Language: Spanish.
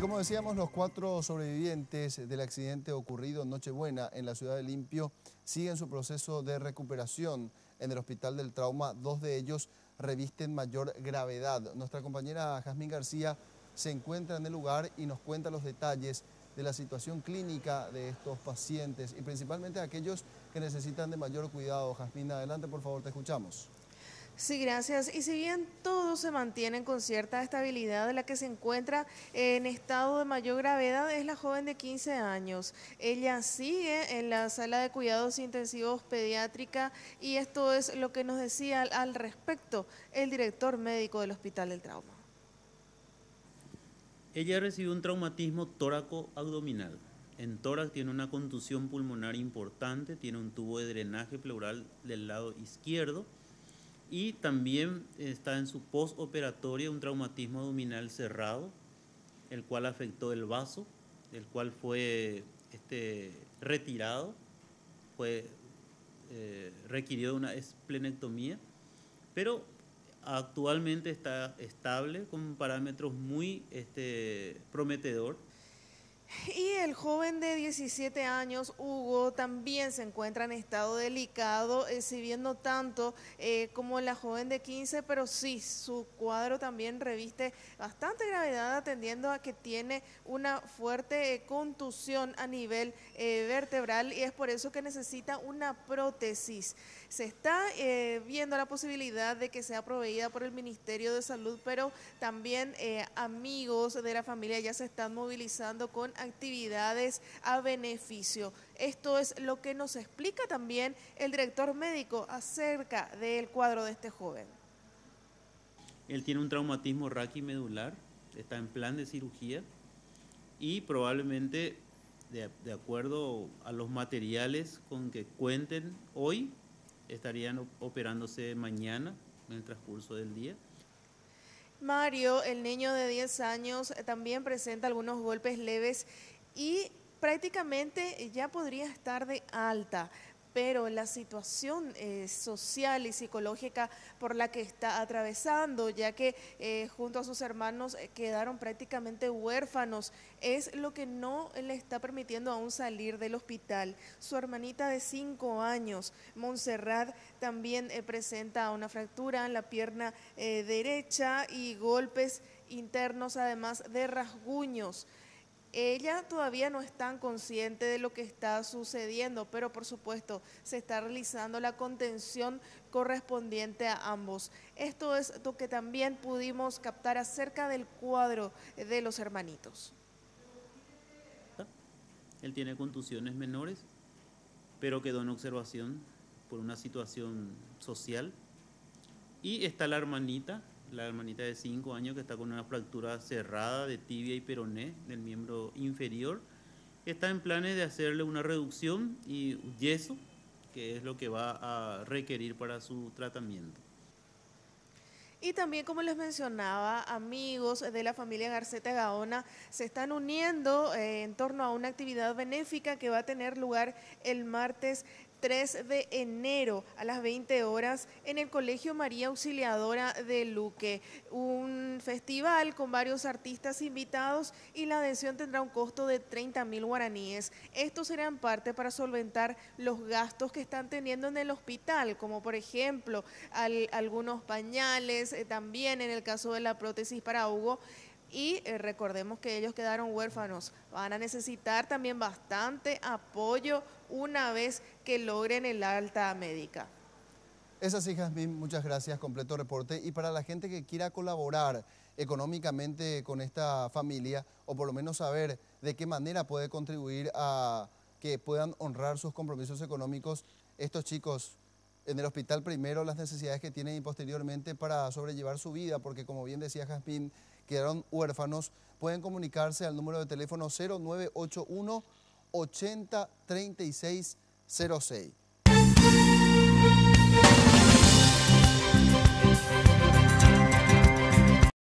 como decíamos, los 4 sobrevivientes del accidente ocurrido en Nochebuena en la ciudad de Limpio siguen su proceso de recuperación en el Hospital del Trauma. 2 de ellos revisten mayor gravedad. Nuestra compañera Jazmín García se encuentra en el lugar y nos cuenta los detalles de la situación clínica de estos pacientes y principalmente aquellos que necesitan de mayor cuidado. Jazmín, adelante, por favor, te escuchamos. Sí, gracias. Y si bien todos se mantienen con cierta estabilidad, la que se encuentra en estado de mayor gravedad es la joven de 15 años. Ella sigue en la sala de cuidados intensivos pediátrica y esto es lo que nos decía al respecto el director médico del Hospital del Trauma. Ella recibió un traumatismo tóraco-abdominal. En tórax tiene una contusión pulmonar importante, tiene un tubo de drenaje pleural del lado izquierdo y también está en su postoperatoria un traumatismo abdominal cerrado, el cual afectó el vaso, el cual fue retirado, requirió una esplenectomía, pero actualmente está estable con parámetros muy prometedor. Y el joven de 17 años, Hugo, también se encuentra en estado delicado, si bien no tanto como la joven de 15, pero sí, su cuadro también reviste bastante gravedad atendiendo a que tiene una fuerte contusión a nivel vertebral y es por eso que necesita una prótesis. Se está viendo la posibilidad de que sea proveída por el Ministerio de Salud, pero también amigos de la familia ya se están movilizando con actividades a beneficio. Esto es lo que nos explica también el director médico acerca del cuadro de este joven. Él tiene un traumatismo raquimedular, está en plan de cirugía y probablemente, de acuerdo a los materiales con que cuenten hoy, estarían operándose mañana en el transcurso del día. Mario, el niño de 10 años, también presenta algunos golpes leves y prácticamente ya podría estar de alta, pero la situación social y psicológica por la que está atravesando, ya que junto a sus hermanos quedaron prácticamente huérfanos, es lo que no le está permitiendo aún salir del hospital. Su hermanita de 5 años, Montserrat, también presenta una fractura en la pierna derecha y golpes internos, además de rasguños. Ella todavía no es tan consciente de lo que está sucediendo, pero por supuesto se está realizando la contención correspondiente a ambos. Esto es lo que también pudimos captar acerca del cuadro de los hermanitos. Él tiene contusiones menores, pero quedó en observación por una situación social. Y está la hermanita de 5 años que está con una fractura cerrada de tibia y peroné del miembro inferior. Está en planes de hacerle una reducción y yeso, que es lo que va a requerir para su tratamiento. Y también, como les mencionaba, amigos de la familia Garceta Gaona se están uniendo en torno a una actividad benéfica que va a tener lugar el martes 3 de enero a las 20 horas en el Colegio María Auxiliadora de Luque. Un festival con varios artistas invitados y la adhesión tendrá un costo de 30.000 guaraníes. Estos serán parte para solventar los gastos que están teniendo en el hospital, como por ejemplo algunos pañales, también en el caso de la prótesis para Hugo. Y recordemos que ellos quedaron huérfanos. Van a necesitar también bastante apoyo una vez que logren el alta médica. Es así, Jazmín, muchas gracias, completo reporte. Y para la gente que quiera colaborar económicamente con esta familia, o por lo menos saber de qué manera puede contribuir a que puedan honrar sus compromisos económicos, estos chicos en el hospital primero, las necesidades que tienen y posteriormente para sobrellevar su vida, porque como bien decía Jazmín, quedaron huérfanos, pueden comunicarse al número de teléfono 0981 80 36 06.